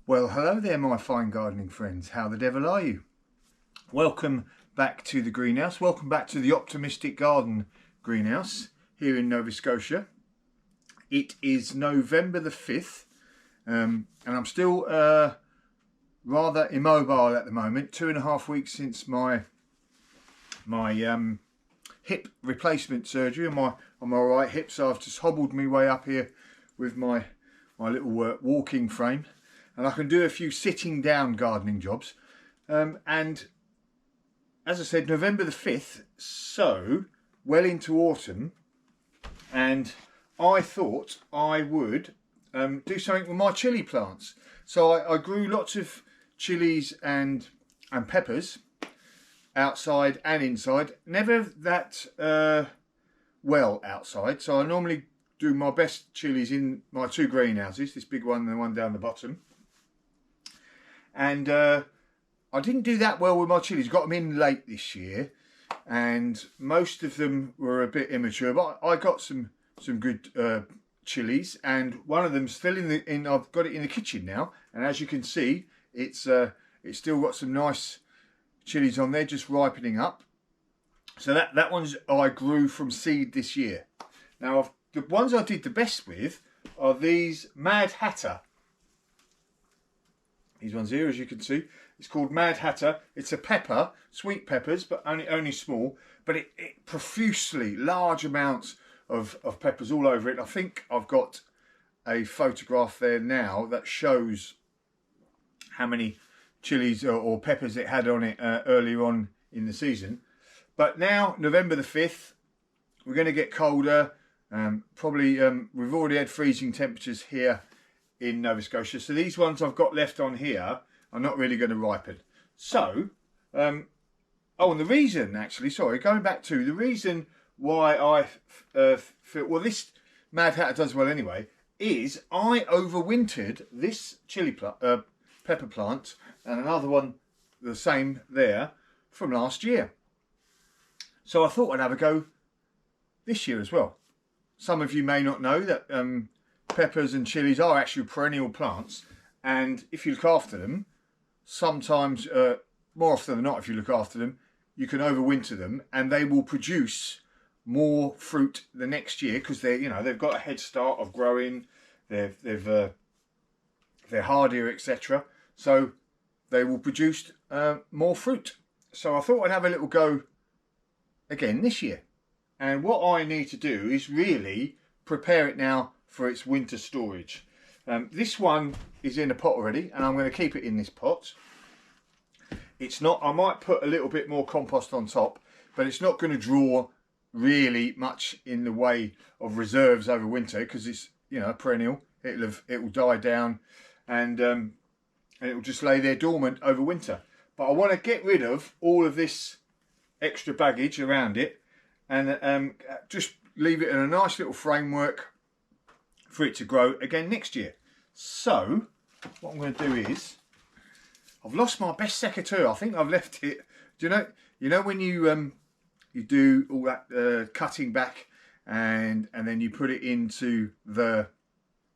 Well, hello there, my fine gardening friends. How the devil are you? Welcome back to the greenhouse. Welcome back to the Optimistic Garden greenhouse here in Nova Scotia. It is November the 5th, and I'm still rather immobile at the moment. 2.5 weeks since my hip replacement surgery on my right hip, so I've just hobbled my way up here with my little walking frame. And I can do a few sitting down gardening jobs. And as I said, November the 5th, so well into autumn. And I thought I would do something with my chilli plants. So I grew lots of chilies and peppers outside and inside. Never that well outside. So I normally do my best chilies in my two greenhouses, this big one and the one down the bottom. And I didn't do that well with my chilies. Got them in late this year, and most of them were a bit immature. But I got some good chilies, and one of them's still in. I've got it in the kitchen now, and as you can see, it's still got some nice chilies on there, just ripening up. So that one's I grew from seed this year. Now the ones I did the best with are these Mad Hatter. These ones here, as you can see, it's called Mad Hatter. It's a pepper, sweet peppers, but only small. But it profusely, large amounts of peppers all over it. I think I've got a photograph there now that shows how many chilies or peppers it had on it earlier on in the season. But now, November the 5th, we're going to get colder. Probably we've already had freezing temperatures here in Nova Scotia, so these ones I've got left on here are not really going to ripen. So and the reason, actually, sorry, going back to the reason why I feel, well, this Mad Hatter does well anyway, is I overwintered this pepper plant and another one the same there from last year. So I thought I'd have a go this year as well. Some of you may not know that peppers and chilies are actually perennial plants, and if you look after them, sometimes, more often than not, if you look after them, you can overwinter them, and they will produce more fruit the next year because they've got a head start of growing. They're hardier, etc. So they will produce more fruit. So I thought I'd have a little go again this year, and what I need to do is really prepare it now for its winter storage. This one is in a pot already, and I'm going to keep it in this pot. It's not, I might put a little bit more compost on top, but it's not going to draw really much in the way of reserves over winter because it's perennial. It will die down, and it will just lay there dormant over winter. But I want to get rid of all of this extra baggage around it, and just leave it in a nice little framework for it to grow again next year. So what I'm going to do is, I've lost my best secateurs. I think I've left it. Do you know when you do all that cutting back and then you put it into the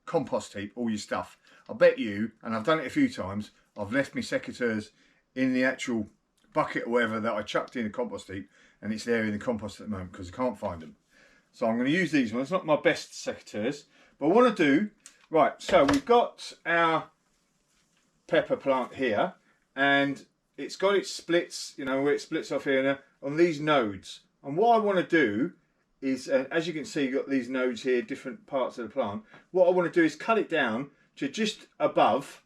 compost heap, all your stuff. I bet you, and I've done it a few times, I've left my secateurs in the actual bucket or whatever that I chucked in the compost heap, and it's there in the compost at the moment because I can't find them. So I'm going to use these ones. Not my best secateurs, but I want to do, right, so we've got our pepper plant here, and it's got its splits, where it splits off here now, on these nodes. And what I want to do is, as you can see, you've got these nodes here, different parts of the plant. What I want to do is cut it down to just above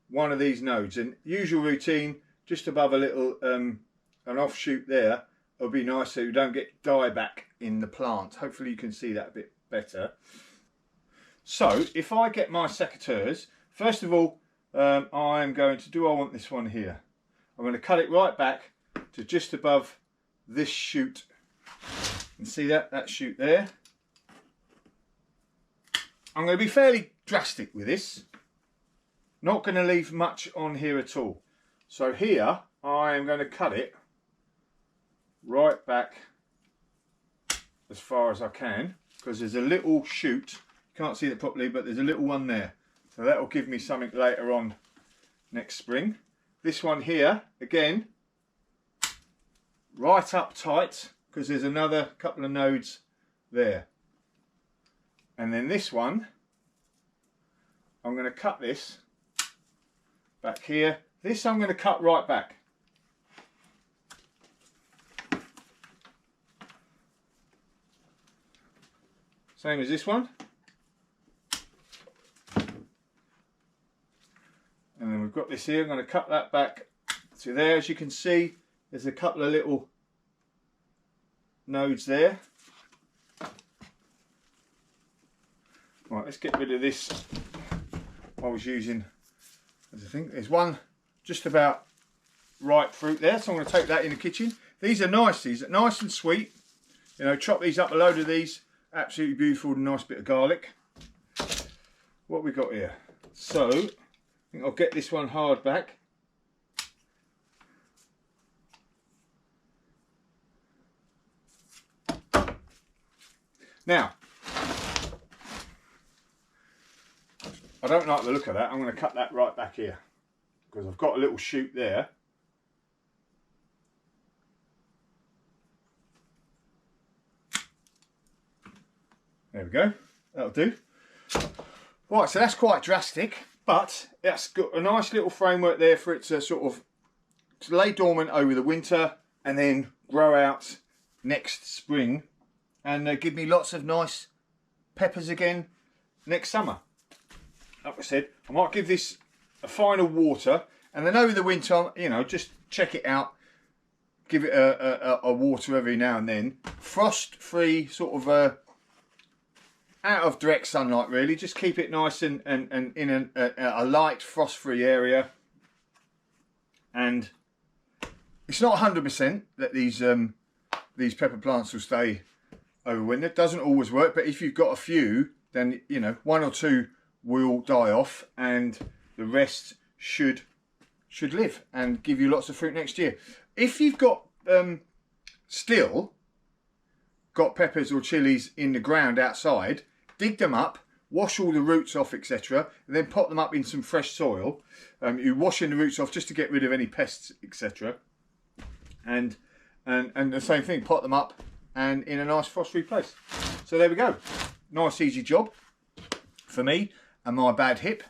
one of these nodes. And usual routine, just above a little, an offshoot there, it'll be nice so you don't get dieback in the plant. Hopefully you can see that a bit better. So if I get my secateurs, first of all, I'm going to I want this one here. I'm going to cut it right back to just above this shoot. And see that shoot there? I'm going to be fairly drastic with this. Not going to leave much on here at all. So here, I am going to cut it right back as far as I can, because there's a little shoot. You can't see it properly, but there's a little one there. So that will give me something later on next spring. This one here, again, right up tight, because there's another couple of nodes there. And then this one, I'm going to cut this back here. This I'm going to cut right back. Same as this one. And then we've got this here. I'm going to cut that back to there. As you can see, there's a couple of little nodes there. Right, let's get rid of this. I was using, as I think, there's one just about ripe fruit there, so I'm going to take that in the kitchen. These are nice. These are nice and sweet. You know, chop these up, a load of these. Absolutely beautiful, nice bit of garlic. What we got here? So, I think I'll get this one hard back. Now, I don't like the look of that. I'm going to cut that right back here because I've got a little shoot there. There we go, that'll do. Right, so that's quite drastic, but that's got a nice little framework there for it to sort of lay dormant over the winter and then grow out next spring and give me lots of nice peppers again next summer. Like I said, I might give this a final water, and then over the winter, you know, just check it out, give it a water every now and then. Frost-free, sort of out of direct sunlight, really. Just keep it nice and in a light frost-free area. And it's not 100% that these pepper plants will stay over winter. It doesn't always work, but if you've got a few, then you know, one or two will die off and the rest should live and give you lots of fruit next year. If you've got still got peppers or chilies in the ground outside, dig them up, wash all the roots off, etc., and then pot them up in some fresh soil. You're washing the roots off just to get rid of any pests, etc. And the same thing, pot them up and in a nice frost-free place. So there we go. Nice easy job for me and my bad hip.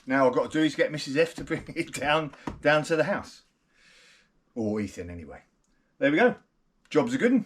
Now I've got to do is get Mrs. F to bring it down to the house. Or Ethan anyway. There we go. Job's a good one.